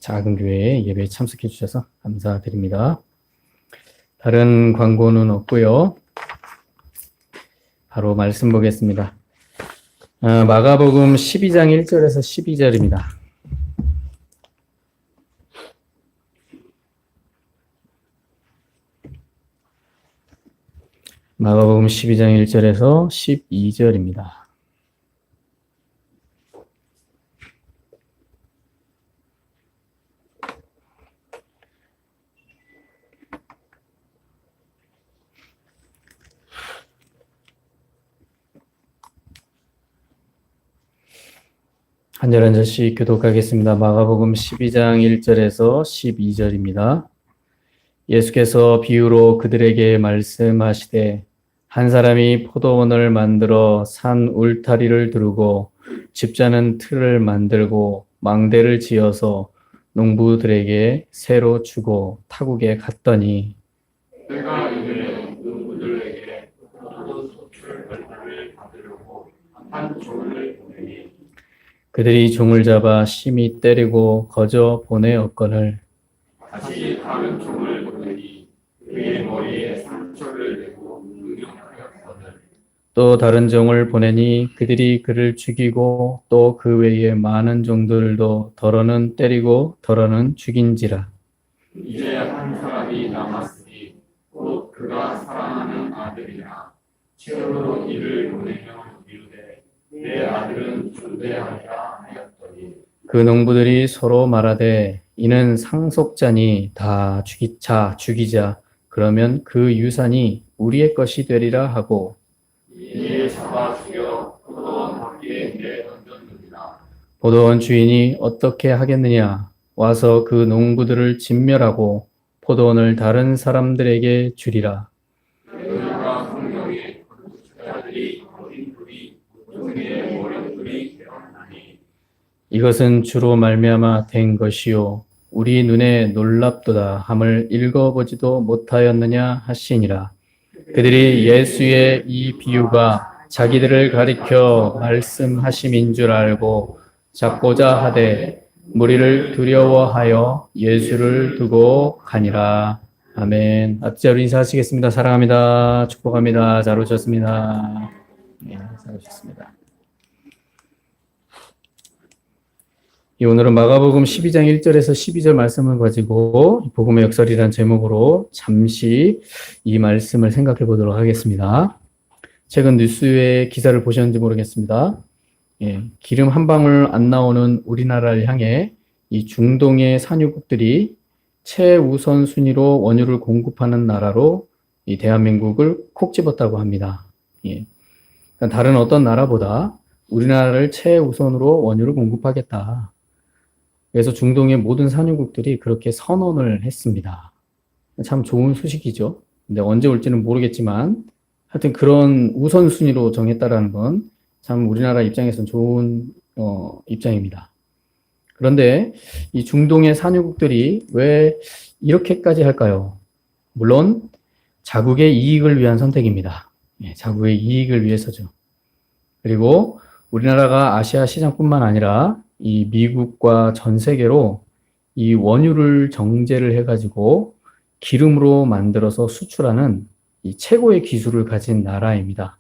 작은 교회에 예배에 참석해 주셔서 감사드립니다. 다른 광고는 없고요. 바로 말씀 보겠습니다. 마가복음 12장 1절에서 12절입니다. 마가복음 12장 1절에서 12절입니다. 한 절 한 절씩 교독하겠습니다. 마가복음 12장 1절에서 12절입니다. 예수께서 비유로 그들에게 말씀하시되 한 사람이 포도원을 만들어 산 울타리를 두르고 집자는 틀을 만들고 망대를 지어서 농부들에게 새로 주고 타국에 갔더니 내가 이르되 농부들에게 포도소출 얼마를 받으려고 한 종을 보내니 그들이 종을 잡아 심히 때리고 거저 보내었거늘 다시 다른 종을 보내니 그의 머리에 상처를 내고 응용하였거늘 또 다른 종을 보내니 그들이 그를 죽이고 또 그 외에 많은 종들도 더러는 때리고 더러는 죽인지라. 이제 한 사람이 남았으니 곧 그가 사랑하는 아들이라 친으로 이를 보내며 이르되 내 아들은 존대하리라 하였더니 그 농부들이 서로 말하되 이는 상속자니 다 죽이자 그러면 그 유산이 우리의 것이 되리라 하고 이에 잡아 죽여 포도원 밖에 내던졌느니라. 포도원 주인이 어떻게 하겠느냐 와서 그 농부들을 진멸하고 포도원을 다른 사람들에게 주리라. 그가 성경에 자들이 어린 불이 종의 머릿불이 되었나니 이것은 주로 말미암아 된 것이요 우리 눈에 놀랍도다 함을 읽어보지도 못하였느냐 하시니라. 그들이 예수의 이 비유가 자기들을 가리켜 말씀하심인 줄 알고 잡고자 하되 무리를 두려워하여 예수를 두고 가니라. 아멘. 앞자로 인사하시겠습니다. 사랑합니다. 축복합니다. 잘 오셨습니다. 네, 잘 오셨습니다. 오늘은 마가복음 12장 1절에서 12절 말씀을 가지고 복음의 역설이라는 제목으로 잠시 이 말씀을 생각해 보도록 하겠습니다. 최근 뉴스의 기사를 보셨는지 모르겠습니다. 기름 한 방울 안 나오는 우리나라를 향해 이 중동의 산유국들이 최우선 순위로 원유를 공급하는 나라로 이 대한민국을 콕 집었다고 합니다. 그러니까 다른 어떤 나라보다 우리나라를 최우선으로 원유를 공급하겠다. 그래서 중동의 모든 산유국들이 그렇게 선언을 했습니다. 참 좋은 소식이죠. 근데 언제 올지는 모르겠지만 하여튼 그런 우선순위로 정했다라는 건 참 우리나라 입장에서는 좋은 입장입니다. 그런데 이 중동의 산유국들이 왜 이렇게까지 할까요? 물론 자국의 이익을 위한 선택입니다. 자국의 이익을 위해서죠. 그리고 우리나라가 아시아 시장뿐만 아니라 이 미국과 전 세계로 이 원유를 정제를 해가지고 기름으로 만들어서 수출하는 이 최고의 기술을 가진 나라입니다.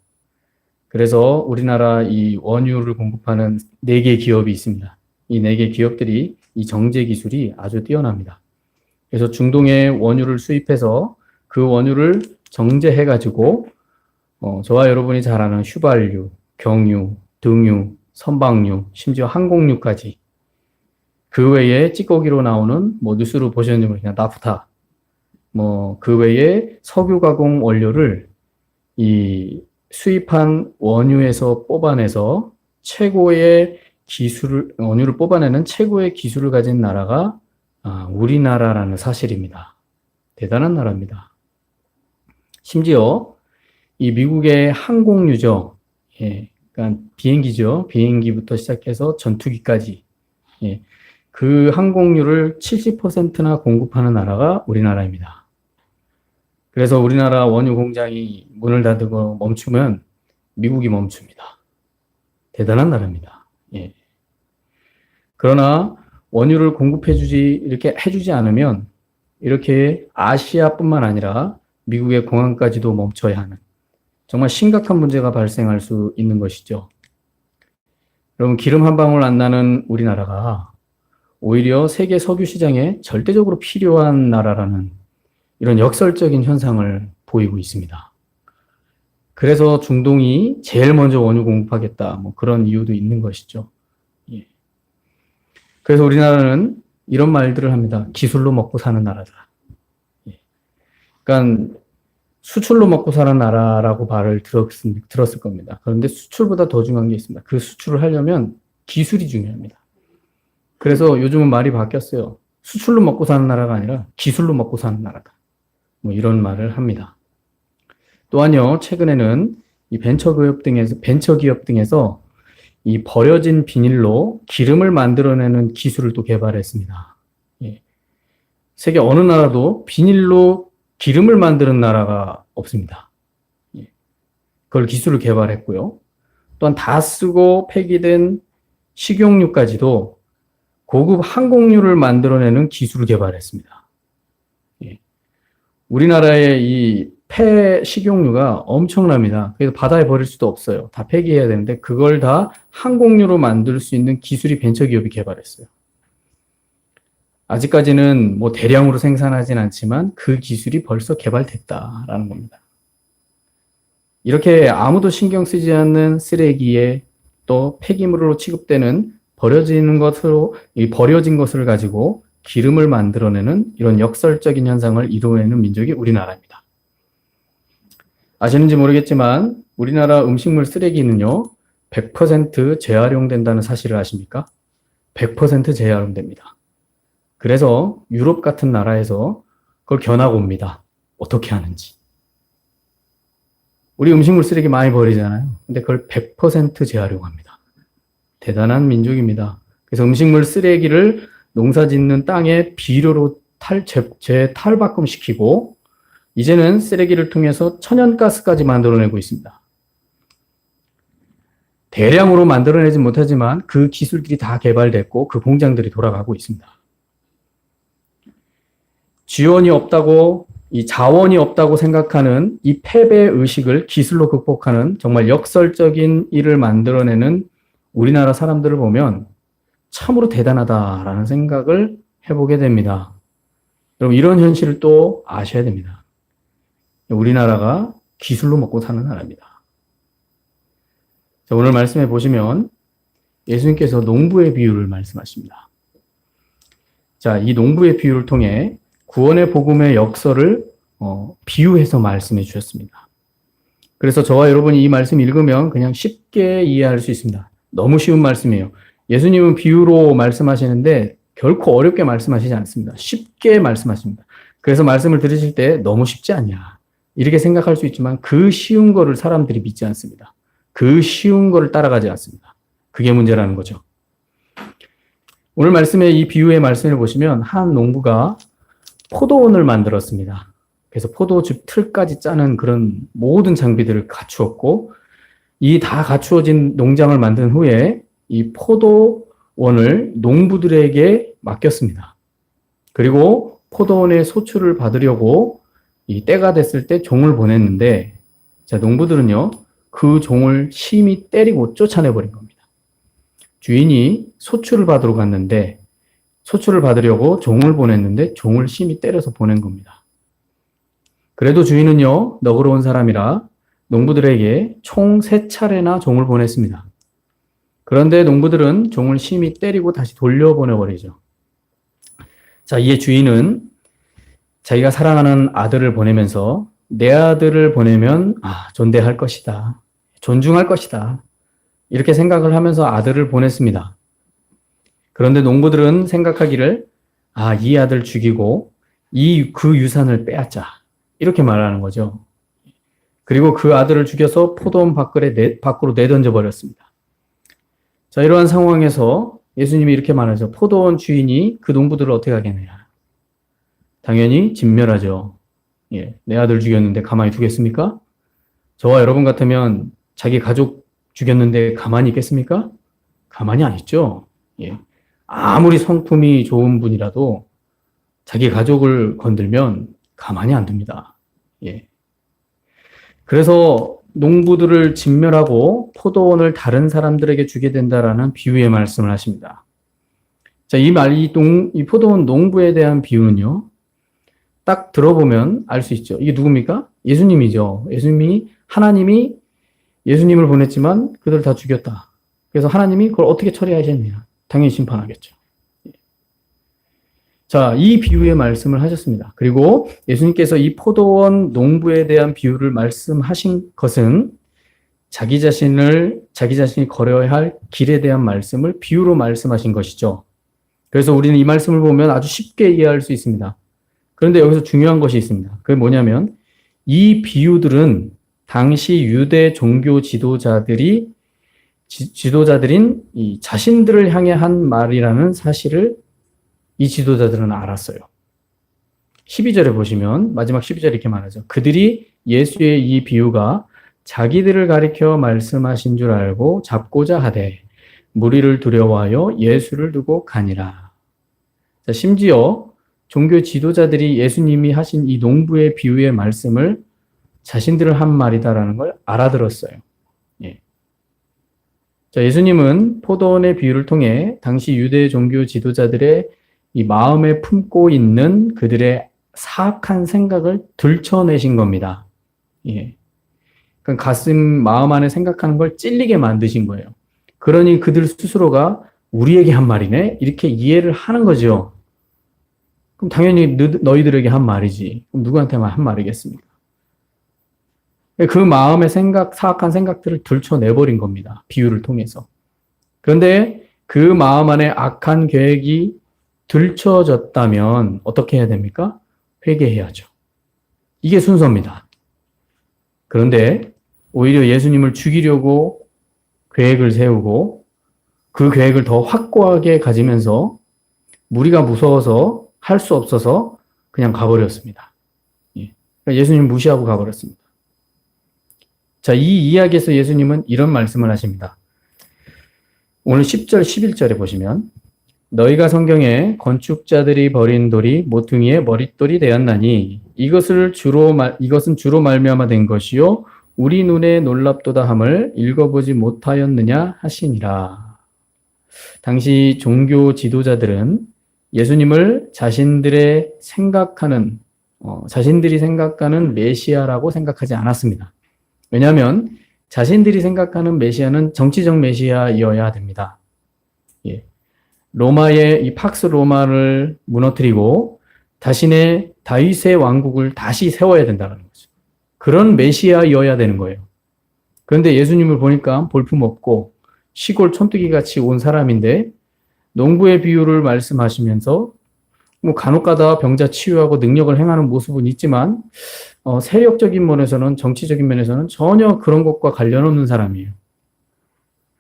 그래서 우리나라 이 원유를 공급하는 4개 기업이 있습니다. 이 4개 기업들이 이 정제 기술이 아주 뛰어납니다. 그래서 중동의 원유를 수입해서 그 원유를 정제해가지고 저와 여러분이 잘 아는 휘발유, 경유, 등유, 선박유, 심지어 항공유까지 그 외에 찌꺼기로 나오는 뉴스로 보셨는지 모르겠지만 나프타 그 외에 석유 가공 원료를 이 수입한 원유에서 뽑아내서 최고의 원유를 뽑아내는 최고의 기술을 가진 나라가 우리나라라는 사실입니다. 대단한 나라입니다. 심지어 이 미국의 항공유죠. 그러니까 비행기죠. 비행기부터 시작해서 전투기까지. 그 항공유를 70%나 공급하는 나라가 우리나라입니다. 그래서 우리나라 원유 공장이 문을 닫고 멈추면 미국이 멈춥니다. 대단한 나라입니다. 그러나 원유를 이렇게 해주지 않으면 이렇게 아시아뿐만 아니라 미국의 공항까지도 멈춰야 하는 정말 심각한 문제가 발생할 수 있는 것이죠. 여러분, 기름 한 방울 안 나는 우리나라가 오히려 세계 석유 시장에 절대적으로 필요한 나라라는 이런 역설적인 현상을 보이고 있습니다. 그래서 중동이 제일 먼저 원유 공급하겠다, 뭐 그런 이유도 있는 것이죠. 예. 그래서 우리나라는 이런 말들을 합니다. 기술로 먹고 사는 나라다. 예. 그러니까 수출로 먹고 사는 나라라고 말을 들었을 겁니다. 그런데 수출보다 더 중요한 게 있습니다. 그 수출을 하려면 기술이 중요합니다. 그래서 요즘은 말이 바뀌었어요. 수출로 먹고 사는 나라가 아니라 기술로 먹고 사는 나라다. 뭐 이런 말을 합니다. 또한요, 최근에는 이 벤처기업 등에서 이 버려진 비닐로 기름을 만들어내는 기술을 또 개발했습니다. 예. 세계 어느 나라도 비닐로 기름을 만드는 나라가 없습니다. 예. 그걸 기술을 개발했고요. 또한 다 쓰고 폐기된 식용유까지도 고급 항공유를 만들어내는 기술을 개발했습니다. 예. 우리나라의 이 폐 식용유가 엄청납니다. 그래서 바다에 버릴 수도 없어요. 다 폐기해야 되는데 그걸 다 항공유로 만들 수 있는 기술이 벤처기업이 개발했어요. 아직까지는 뭐 대량으로 생산하진 않지만 그 기술이 벌써 개발됐다라는 겁니다. 이렇게 아무도 신경 쓰지 않는 쓰레기에 또 폐기물로 취급되는 버려진 것을 가지고 기름을 만들어내는 이런 역설적인 현상을 이루어내는 민족이 우리나라입니다. 아시는지 모르겠지만 우리나라 음식물 쓰레기는요, 100% 재활용된다는 사실을 아십니까? 100% 재활용됩니다. 그래서 유럽 같은 나라에서 그걸 견하고 옵니다. 어떻게 하는지. 우리 음식물 쓰레기 많이 버리잖아요. 근데 그걸 100% 재활용합니다. 대단한 민족입니다. 그래서 음식물 쓰레기를 농사 짓는 땅에 비료로 재탈바꿈시키고 이제는 쓰레기를 통해서 천연가스까지 만들어내고 있습니다. 대량으로 만들어내지 못하지만 그 기술들이 다 개발됐고 그 공장들이 돌아가고 있습니다. 지원이 없다고, 이 자원이 없다고 생각하는 이 패배 의식을 기술로 극복하는 정말 역설적인 일을 만들어내는 우리나라 사람들을 보면 참으로 대단하다라는 생각을 해보게 됩니다. 여러분, 이런 현실을 또 아셔야 됩니다. 우리나라가 기술로 먹고 사는 나라입니다. 자, 오늘 말씀해 보시면 예수님께서 농부의 비유를 말씀하십니다. 자, 이 농부의 비유를 통해 구원의 복음의 역설을 비유해서 말씀해 주셨습니다. 그래서 저와 여러분이 이 말씀 읽으면 그냥 쉽게 이해할 수 있습니다. 너무 쉬운 말씀이에요. 예수님은 비유로 말씀하시는데 결코 어렵게 말씀하시지 않습니다. 쉽게 말씀하십니다. 그래서 말씀을 들으실 때 너무 쉽지 않냐, 이렇게 생각할 수 있지만 그 쉬운 거를 사람들이 믿지 않습니다. 그 쉬운 거를 따라가지 않습니다. 그게 문제라는 거죠. 오늘 말씀의 이 비유의 말씀을 보시면 한 농부가 포도원을 만들었습니다. 그래서 포도즙 틀까지 짜는 그런 모든 장비들을 갖추었고, 이 다 갖추어진 농장을 만든 후에 이 포도원을 농부들에게 맡겼습니다. 그리고 포도원의 소출을 받으려고 이 때가 됐을 때 종을 보냈는데, 자, 농부들은요, 그 종을 심히 때리고 쫓아내버린 겁니다. 주인이 소출을 받으러 갔는데, 소출을 받으려고 종을 보냈는데, 종을 심히 때려서 보낸 겁니다. 그래도 주인은요, 너그러운 사람이라 농부들에게 총 3차례나 종을 보냈습니다. 그런데 농부들은 종을 심히 때리고 다시 돌려보내버리죠. 자, 이에 주인은 자기가 사랑하는 아들을 보내면서 내 아들을 보내면 존대할 것이다, 존중할 것이다, 이렇게 생각을 하면서 아들을 보냈습니다. 그런데 농부들은 생각하기를 이 아들 죽이고 그 유산을 빼앗자, 이렇게 말하는 거죠. 그리고 그 아들을 죽여서 포도원 밖으로 내던져 버렸습니다. 자, 이러한 상황에서 예수님이 이렇게 말하죠. 포도원 주인이 그 농부들을 어떻게 하겠느냐. 당연히 진멸하죠. 예, 내 아들 죽였는데 가만히 두겠습니까? 저와 여러분 같으면 자기 가족 죽였는데 가만히 있겠습니까? 가만히 안 있죠. 예, 아무리 성품이 좋은 분이라도 자기 가족을 건들면 가만히 안 둡니다. 예. 그래서 농부들을 진멸하고 포도원을 다른 사람들에게 주게 된다라는 비유의 말씀을 하십니다. 자, 이 포도원 농부에 대한 비유는요, 딱 들어보면 알 수 있죠. 이게 누굽니까? 예수님이죠. 하나님이 예수님을 보냈지만 그들을 다 죽였다. 그래서 하나님이 그걸 어떻게 처리하셨느냐? 당연히 심판하겠죠. 자, 이 비유의 말씀을 하셨습니다. 그리고 예수님께서 이 포도원 농부에 대한 비유를 말씀하신 것은 자기 자신이 걸어야 할 길에 대한 말씀을 비유로 말씀하신 것이죠. 그래서 우리는 이 말씀을 보면 아주 쉽게 이해할 수 있습니다. 그런데 여기서 중요한 것이 있습니다. 그게 뭐냐면 이 비유들은 당시 유대 종교 지도자들인 이 자신들을 향해 한 말이라는 사실을 이 지도자들은 알았어요. 12절에 보시면 마지막 12절에 이렇게 말하죠. 그들이 예수의 이 비유가 자기들을 가리켜 말씀하신 줄 알고 잡고자 하되 무리를 두려워하여 예수를 두고 가니라. 자, 심지어 종교 지도자들이 예수님이 하신 이 농부의 비유의 말씀을 자신들을 한 말이다라는 걸 알아들었어요. 예. 자, 예수님은 포도원의 비유를 통해 당시 유대 종교 지도자들의 이 마음에 품고 있는 그들의 사악한 생각을 들춰내신 겁니다. 예. 그러니까 마음 안에 생각하는 걸 찔리게 만드신 거예요. 그러니 그들 스스로가 우리에게 한 말이네? 이렇게 이해를 하는 거죠. 그럼 당연히 너희들에게 한 말이지. 그럼 누구한테만 한 말이겠습니까? 그 마음의 사악한 생각들을 들춰내버린 겁니다. 비유를 통해서. 그런데 그 마음 안에 악한 계획이 들춰졌다면 어떻게 해야 됩니까? 회개해야죠. 이게 순서입니다. 그런데 오히려 예수님을 죽이려고 계획을 세우고 그 계획을 더 확고하게 가지면서 무리가 무서워서 할 수 없어서 그냥 가버렸습니다. 예. 예수님 무시하고 가버렸습니다. 자, 이 이야기에서 예수님은 이런 말씀을 하십니다. 오늘 10절, 11절에 보시면 너희가 성경에 건축자들이 버린 돌이 모퉁이의 머릿돌이 되었나니 이것은 주로 말미암아 된 것이요 우리 눈에 놀랍도다 함을 읽어보지 못하였느냐 하시니라. 당시 종교 지도자들은 예수님을 자신들이 생각하는 메시아라고 생각하지 않았습니다. 왜냐하면 자신들이 생각하는 메시아는 정치적 메시아이어야 됩니다. 예. 로마의 이 팍스 로마를 무너뜨리고 자신의 다윗의 왕국을 다시 세워야 된다는 거죠. 그런 메시아이어야 되는 거예요. 그런데 예수님을 보니까 볼품없고 시골 촌뜨기 같이 온 사람인데 농부의 비유를 말씀하시면서 뭐 간혹가다 병자 치유하고 능력을 행하는 모습은 있지만 세력적인 면에서는 정치적인 면에서는 전혀 그런 것과 관련 없는 사람이에요.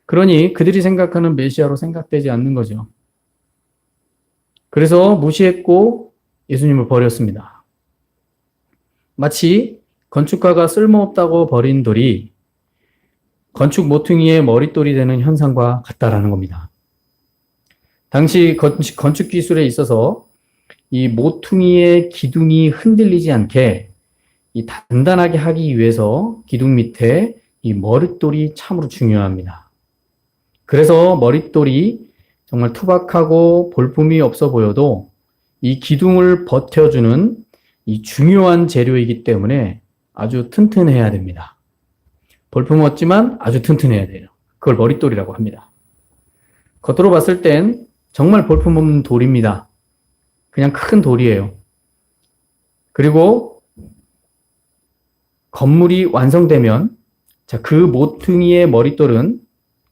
그러니 그들이 생각하는 메시아로 생각되지 않는 거죠. 그래서 무시했고 예수님을 버렸습니다. 마치 건축가가 쓸모없다고 버린 돌이 건축 모퉁이의 머릿돌이 되는 현상과 같다라는 겁니다. 당시 건축 기술에 있어서 이 모퉁이의 기둥이 흔들리지 않게 이 단단하게 하기 위해서 기둥 밑에 이 머릿돌이 참으로 중요합니다. 그래서 머릿돌이 정말 투박하고 볼품이 없어 보여도 이 기둥을 버텨주는 이 중요한 재료이기 때문에 아주 튼튼해야 됩니다. 볼품 없지만 아주 튼튼해야 돼요. 그걸 머릿돌이라고 합니다. 겉으로 봤을 땐 정말 볼품 없는 돌입니다. 그냥 큰 돌이에요. 그리고 건물이 완성되면 그 모퉁이의 머릿돌은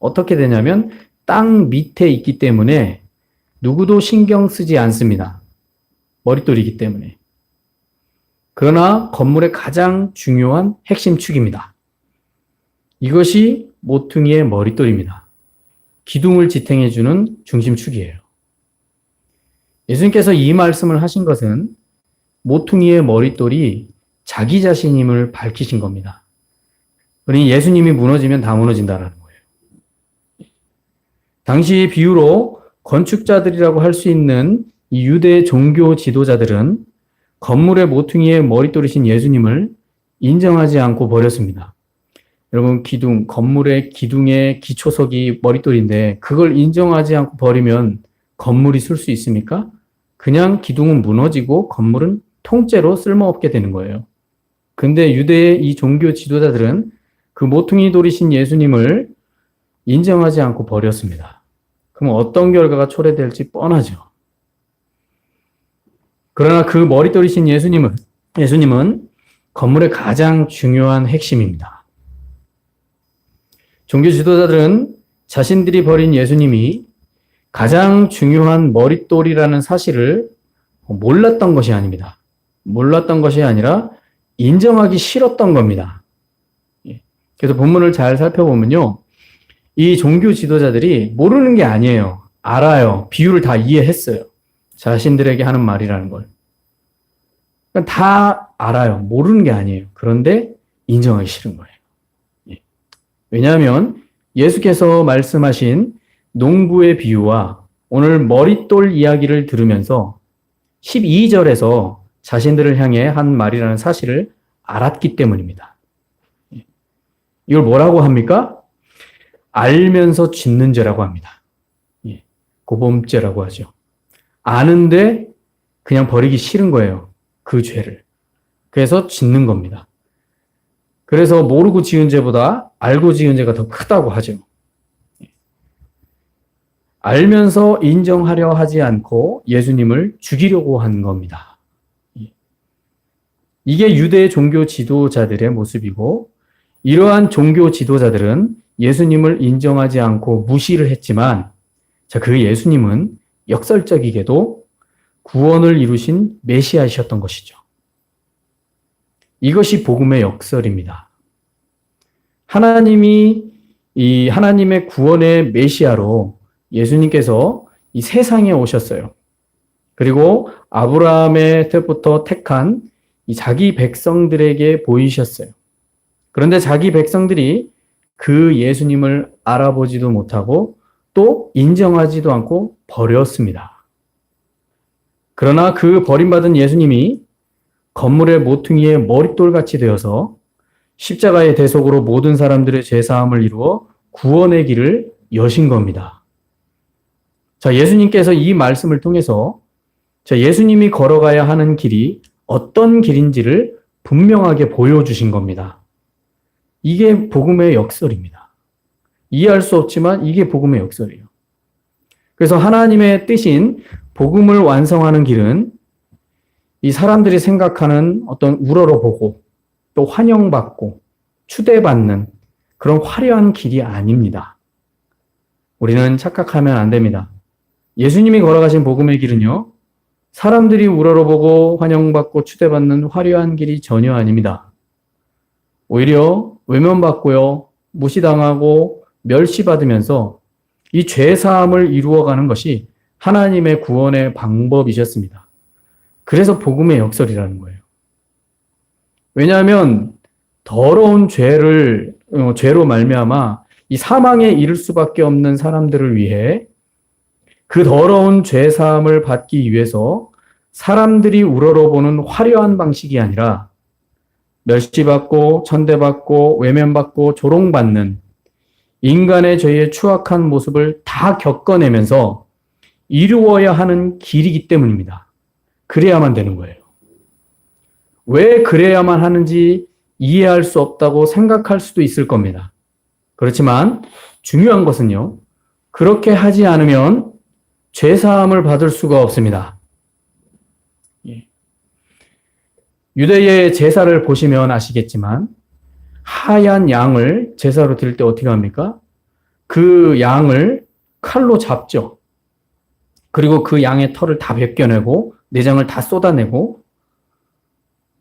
어떻게 되냐면 땅 밑에 있기 때문에 누구도 신경 쓰지 않습니다. 머릿돌이기 때문에. 그러나 건물의 가장 중요한 핵심 축입니다. 이것이 모퉁이의 머릿돌입니다. 기둥을 지탱해주는 중심축이에요. 예수님께서 이 말씀을 하신 것은 모퉁이의 머릿돌이 자기 자신임을 밝히신 겁니다. 그러니 예수님이 무너지면 다 무너진다는 거예요. 당시 비유로 건축자들이라고 할 수 있는 이 유대 종교 지도자들은 건물의 모퉁이에 머릿돌이신 예수님을 인정하지 않고 버렸습니다. 여러분, 건물의 기둥의 기초석이 머릿돌인데 그걸 인정하지 않고 버리면 건물이 설 수 있습니까? 그냥 기둥은 무너지고 건물은 통째로 쓸모없게 되는 거예요. 근데 유대의 이 종교 지도자들은 그 모퉁이 돌이신 예수님을 인정하지 않고 버렸습니다. 그럼 어떤 결과가 초래될지 뻔하죠. 그러나 그 머릿돌이신 예수님은 건물의 가장 중요한 핵심입니다. 종교 지도자들은 자신들이 버린 예수님이 가장 중요한 머릿돌이라는 사실을 몰랐던 것이 아닙니다. 몰랐던 것이 아니라 인정하기 싫었던 겁니다. 그래서 본문을 잘 살펴보면요. 이 종교 지도자들이 모르는 게 아니에요. 알아요. 비유를 다 이해했어요. 자신들에게 하는 말이라는 걸. 그러니까 다 알아요. 모르는 게 아니에요. 그런데 인정하기 싫은 거예요. 왜냐하면 예수께서 말씀하신 농부의 비유와 오늘 머릿돌 이야기를 들으면서 12절에서 자신들을 향해 한 말이라는 사실을 알았기 때문입니다. 이걸 뭐라고 합니까? 알면서 짓는 죄라고 합니다. 고범죄라고 하죠. 아는데 그냥 버리기 싫은 거예요. 그 죄를. 그래서 짓는 겁니다. 그래서 모르고 지은 죄보다 알고 지은 죄가 더 크다고 하죠. 알면서 인정하려 하지 않고 예수님을 죽이려고 한 겁니다. 이게 유대 종교 지도자들의 모습이고, 이러한 종교 지도자들은 예수님을 인정하지 않고 무시를 했지만, 그 예수님은 역설적이게도 구원을 이루신 메시아이셨던 것이죠. 이것이 복음의 역설입니다. 하나님의 구원의 메시아로 예수님께서 이 세상에 오셨어요. 그리고 아브라함의 때부터 택한 이 자기 백성들에게 보이셨어요. 그런데 자기 백성들이 그 예수님을 알아보지도 못하고 또 인정하지도 않고 버렸습니다. 그러나 그 버림받은 예수님이 건물의 모퉁이에 머릿돌같이 되어서 십자가의 대속으로 모든 사람들의 죄사함을 이루어 구원의 길을 여신 겁니다. 자, 예수님께서 이 말씀을 통해서 예수님이 걸어가야 하는 길이 어떤 길인지를 분명하게 보여주신 겁니다. 이게 복음의 역설입니다. 이해할 수 없지만 이게 복음의 역설이에요. 그래서 하나님의 뜻인 복음을 완성하는 길은 이 사람들이 생각하는 어떤 우러러보고 또 환영받고 추대받는 그런 화려한 길이 아닙니다. 우리는 착각하면 안 됩니다. 예수님이 걸어가신 복음의 길은요, 사람들이 우러러보고 환영받고 추대받는 화려한 길이 전혀 아닙니다. 오히려 외면받고요, 무시당하고 멸시받으면서 이 죄사함을 이루어가는 것이 하나님의 구원의 방법이셨습니다. 그래서 복음의 역설이라는 거예요. 왜냐하면 더러운 죄로 말미암아 이 사망에 이를 수밖에 없는 사람들을 위해 그 더러운 죄사함을 받기 위해서 사람들이 우러러보는 화려한 방식이 아니라 멸시받고 천대받고 외면받고 조롱받는 인간의 죄의 추악한 모습을 다 겪어내면서 이루어야 하는 길이기 때문입니다. 그래야만 되는 거예요. 왜 그래야만 하는지 이해할 수 없다고 생각할 수도 있을 겁니다. 그렇지만 중요한 것은요, 그렇게 하지 않으면 죄사함을 받을 수가 없습니다. 유대의 제사를 보시면 아시겠지만 하얀 양을 제사로 드릴 때 어떻게 합니까? 그 양을 칼로 잡죠. 그리고 그 양의 털을 다 벗겨내고 내장을 다 쏟아내고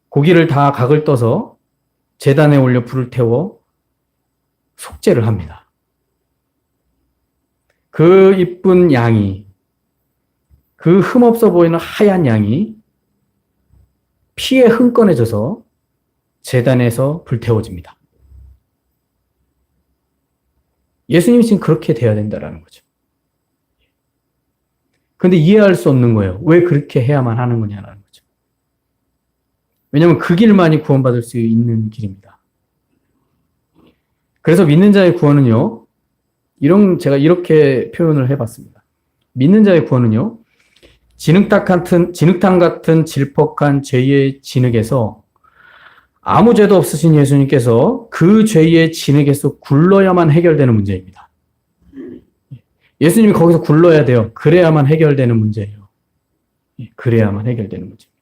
고기를 다 각을 떠서 제단에 올려 불을 태워 속죄를 합니다. 그 이쁜 양이, 그 흠없어 보이는 하얀 양이 피에 흥건해져서 제단에서 불태워집니다. 예수님이 지금 그렇게 돼야 된다는 거죠. 근데 이해할 수 없는 거예요. 왜 그렇게 해야만 하는 거냐라는 거죠. 왜냐하면 그 길만이 구원받을 수 있는 길입니다. 그래서 믿는 자의 구원은요, 제가 이렇게 표현을 해봤습니다. 믿는 자의 구원은요, 진흙탕 같은 질퍽한 죄의 진흙에서 아무 죄도 없으신 예수님께서 그 죄의 진흙에서 굴러야만 해결되는 문제입니다. 예수님이 거기서 굴러야 돼요. 그래야만 해결되는 문제예요. 그래야만 해결되는 문제입니다.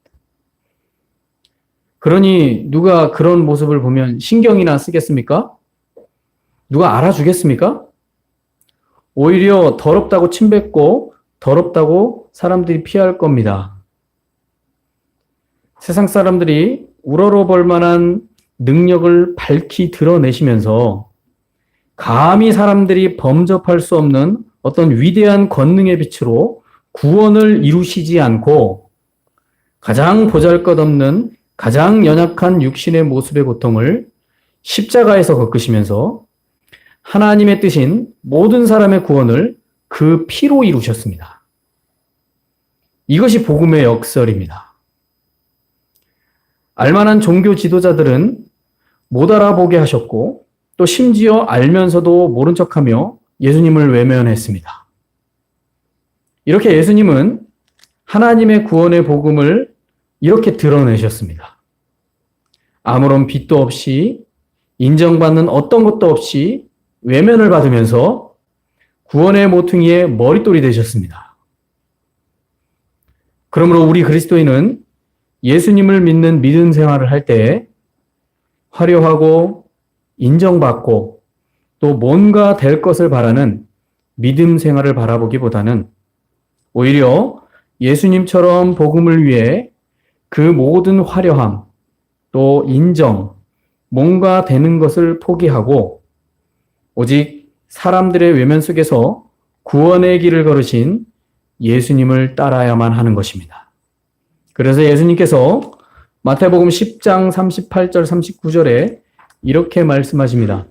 그러니 누가 그런 모습을 보면 신경이나 쓰겠습니까? 누가 알아주겠습니까? 오히려 더럽다고 침뱉고 더럽다고 사람들이 피할 겁니다. 세상 사람들이 우러러볼 만한 능력을 밝히 드러내시면서 감히 사람들이 범접할 수 없는 어떤 위대한 권능의 빛으로 구원을 이루시지 않고 가장 보잘것없는 가장 연약한 육신의 모습의 고통을 십자가에서 겪으시면서 하나님의 뜻인 모든 사람의 구원을 그 피로 이루셨습니다. 이것이 복음의 역설입니다. 알만한 종교 지도자들은 못 알아보게 하셨고 또 심지어 알면서도 모른 척하며 예수님을 외면했습니다. 이렇게 예수님은 하나님의 구원의 복음을 이렇게 드러내셨습니다. 아무런 빚도 없이 인정받는 어떤 것도 없이 외면을 받으면서 구원의 모퉁이의 머릿돌이 되셨습니다. 그러므로 우리 그리스도인은 예수님을 믿는 믿음 생활을 할 때 화려하고 인정받고 또 뭔가 될 것을 바라는 믿음 생활을 바라보기보다는 오히려 예수님처럼 복음을 위해 그 모든 화려함 또 인정, 뭔가 되는 것을 포기하고 오직 사람들의 외면 속에서 구원의 길을 걸으신 예수님을 따라야만 하는 것입니다. 그래서 예수님께서 마태복음 10장 38절 39절에 이렇게 말씀하십니다.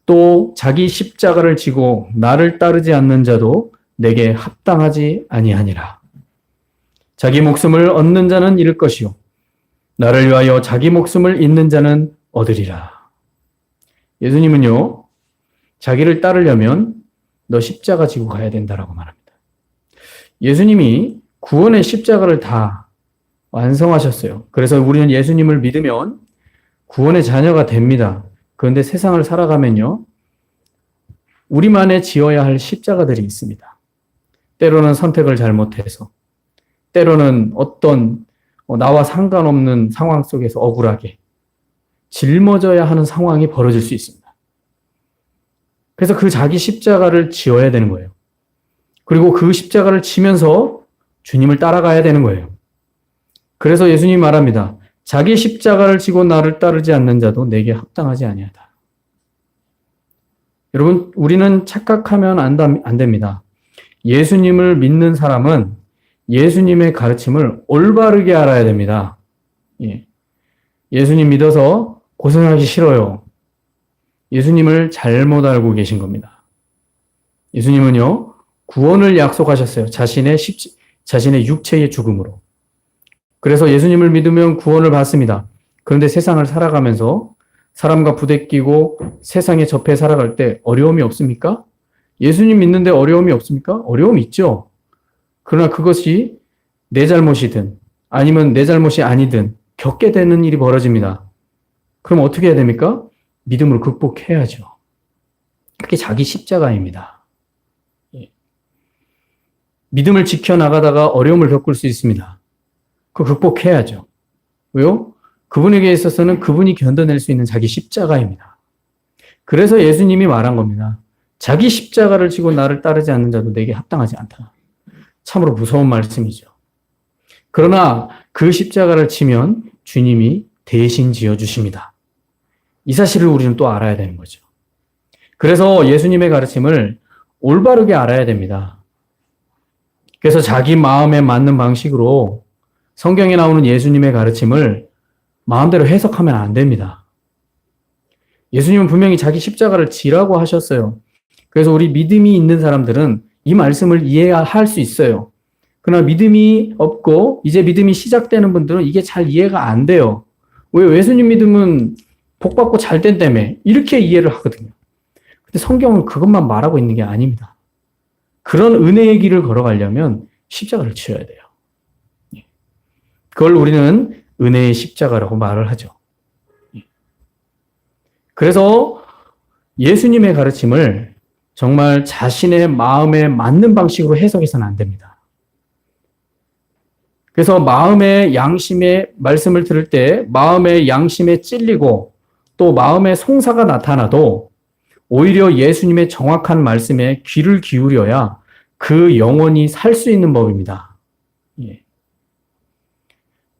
또 자기 십자가를 지고 나를 따르지 않는 자도 내게 합당하지 아니하니라. 자기 목숨을 얻는 자는 잃을 것이요 나를 위하여 자기 목숨을 잃는 자는 얻으리라. 예수님은요, 자기를 따르려면 너 십자가 지고 가야 된다라고 말합니다. 예수님이 구원의 십자가를 다 완성하셨어요. 그래서 우리는 예수님을 믿으면 구원의 자녀가 됩니다. 그런데 세상을 살아가면요, 우리만의 지어야 할 십자가들이 있습니다. 때로는 선택을 잘못해서, 때로는 어떤 나와 상관없는 상황 속에서 억울하게 짊어져야 하는 상황이 벌어질 수 있습니다. 그래서 그 자기 십자가를 지어야 되는 거예요. 그리고 그 십자가를 지면서 주님을 따라가야 되는 거예요. 그래서 예수님이 말합니다. 자기 십자가를 지고 나를 따르지 않는 자도 내게 합당하지 아니하다. 여러분, 우리는 착각하면 안 됩니다. 예수님을 믿는 사람은 예수님의 가르침을 올바르게 알아야 됩니다. 예수님 믿어서 고생하기 싫어요. 예수님을 잘못 알고 계신 겁니다. 예수님은요, 구원을 약속하셨어요. 자신의 육체의 죽음으로. 그래서 예수님을 믿으면 구원을 받습니다. 그런데 세상을 살아가면서 사람과 부대끼고 세상에 접해 살아갈 때 어려움이 없습니까? 예수님 믿는데 어려움이 없습니까? 어려움이 있죠. 그러나 그것이 내 잘못이든 아니면 내 잘못이 아니든 겪게 되는 일이 벌어집니다. 그럼 어떻게 해야 됩니까? 믿음으로 극복해야죠. 그게 자기 십자가입니다. 믿음을 지켜나가다가 어려움을 겪을 수 있습니다. 그거 극복해야죠. 왜요? 그분에게 있어서는 그분이 견뎌낼 수 있는 자기 십자가입니다. 그래서 예수님이 말한 겁니다. 자기 십자가를 지고 나를 따르지 않는 자도 내게 합당하지 않다. 참으로 무서운 말씀이죠. 그러나 그 십자가를 지면 주님이 대신 지어주십니다. 이 사실을 우리는 또 알아야 되는 거죠. 그래서 예수님의 가르침을 올바르게 알아야 됩니다. 그래서 자기 마음에 맞는 방식으로 성경에 나오는 예수님의 가르침을 마음대로 해석하면 안 됩니다. 예수님은 분명히 자기 십자가를 지라고 하셨어요. 그래서 우리 믿음이 있는 사람들은 이 말씀을 이해할 수 있어요. 그러나 믿음이 없고 이제 믿음이 시작되는 분들은 이게 잘 이해가 안 돼요. 왜 예수님 믿으면 복 받고 잘 된다며 이렇게 이해를 하거든요. 근데 성경은 그것만 말하고 있는 게 아닙니다. 그런 은혜의 길을 걸어가려면 십자가를 지어야 돼요. 그걸 우리는 은혜의 십자가라고 말을 하죠. 그래서 예수님의 가르침을 정말 자신의 마음에 맞는 방식으로 해석해서는 안 됩니다. 그래서 마음의 양심의 말씀을 들을 때 마음의 양심에 찔리고 또 마음의 송사가 나타나도 오히려 예수님의 정확한 말씀에 귀를 기울여야 그 영혼이 살 수 있는 법입니다. 예.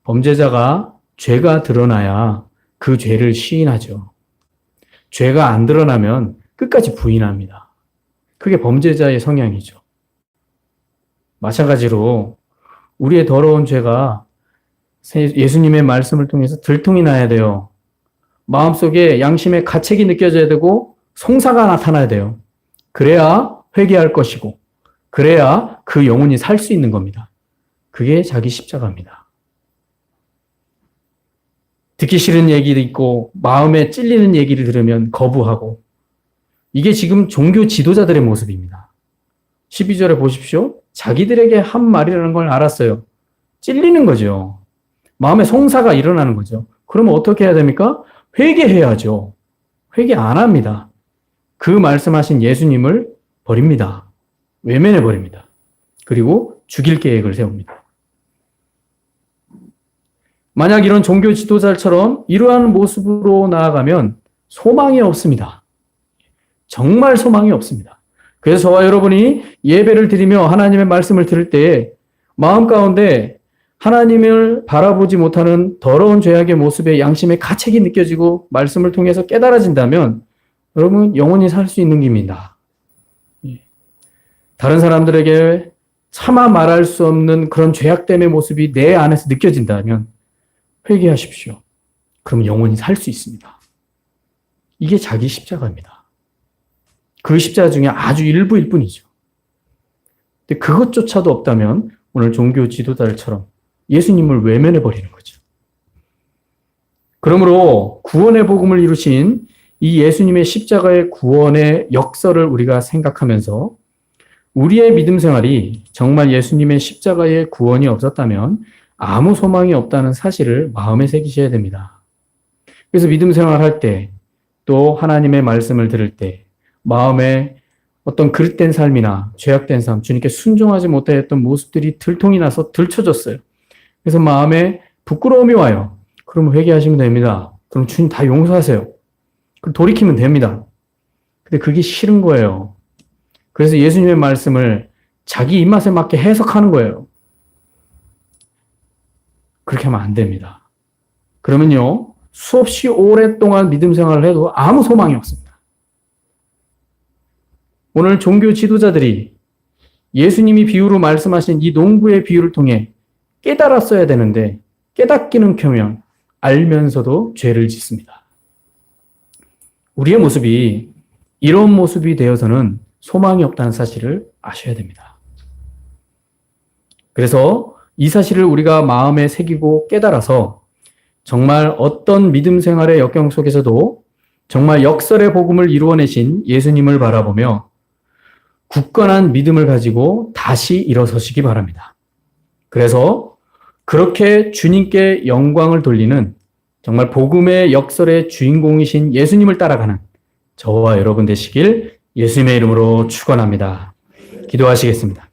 범죄자가 죄가 드러나야 그 죄를 시인하죠. 죄가 안 드러나면 끝까지 부인합니다. 그게 범죄자의 성향이죠. 마찬가지로 우리의 더러운 죄가 예수님의 말씀을 통해서 들통이 나야 돼요. 마음속에 양심의 가책이 느껴져야 되고 송사가 나타나야 돼요. 그래야 회개할 것이고 그래야 그 영혼이 살 수 있는 겁니다. 그게 자기 십자가입니다. 듣기 싫은 얘기도 있고 마음에 찔리는 얘기를 들으면 거부하고 이게 지금 종교 지도자들의 모습입니다. 12절에 보십시오. 자기들에게 한 말이라는 걸 알았어요. 찔리는 거죠. 마음에 송사가 일어나는 거죠. 그러면 어떻게 해야 됩니까? 회개해야죠. 회개 안 합니다. 그 말씀하신 예수님을 버립니다. 외면해 버립니다. 그리고 죽일 계획을 세웁니다. 만약 이런 종교 지도자처럼 이러한 모습으로 나아가면 소망이 없습니다. 정말 소망이 없습니다. 그래서 저와 여러분이 예배를 드리며 하나님의 말씀을 들을 때 마음 가운데 하나님을 바라보지 못하는 더러운 죄악의 모습에 양심의 가책이 느껴지고 말씀을 통해서 깨달아진다면 여러분 영원히 살 수 있는 길입니다. 다른 사람들에게 차마 말할 수 없는 그런 죄악됨의 모습이 내 안에서 느껴진다면 회개하십시오. 그럼 영원히 살 수 있습니다. 이게 자기 십자가입니다. 그 십자가 중에 아주 일부일 뿐이죠. 근데 그것조차도 없다면 오늘 종교 지도자들처럼 예수님을 외면해 버리는 거죠. 그러므로 구원의 복음을 이루신 이 예수님의 십자가의 구원의 역사를 우리가 생각하면서 우리의 믿음 생활이 정말 예수님의 십자가의 구원이 없었다면 아무 소망이 없다는 사실을 마음에 새기셔야 됩니다. 그래서 믿음 생활할 때 또 하나님의 말씀을 들을 때 마음에 어떤 그릇된 삶이나 죄악된 삶, 주님께 순종하지 못했던 모습들이 들통이 나서 들춰졌어요. 그래서 마음에 부끄러움이 와요. 그럼 회개하시면 됩니다. 그럼 주님 다 용서하세요. 그럼 돌이키면 됩니다. 근데 그게 싫은 거예요. 그래서 예수님의 말씀을 자기 입맛에 맞게 해석하는 거예요. 그렇게 하면 안 됩니다. 그러면요, 수없이 오랫동안 믿음 생활을 해도 아무 소망이 없습니다. 오늘 종교 지도자들이 예수님이 비유로 말씀하신 이 농부의 비유를 통해 깨달았어야 되는데 깨닫기는 켜면 알면서도 죄를 짓습니다. 우리의 모습이 이런 모습이 되어서는 소망이 없다는 사실을 아셔야 됩니다. 그래서 이 사실을 우리가 마음에 새기고 깨달아서 정말 어떤 믿음 생활의 역경 속에서도 정말 역설의 복음을 이루어내신 예수님을 바라보며 굳건한 믿음을 가지고 다시 일어서시기 바랍니다. 그래서 그렇게 주님께 영광을 돌리는 정말 복음의 역설의 주인공이신 예수님을 따라가는 저와 여러분 되시길 예수님의 이름으로 축원합니다. 기도하시겠습니다.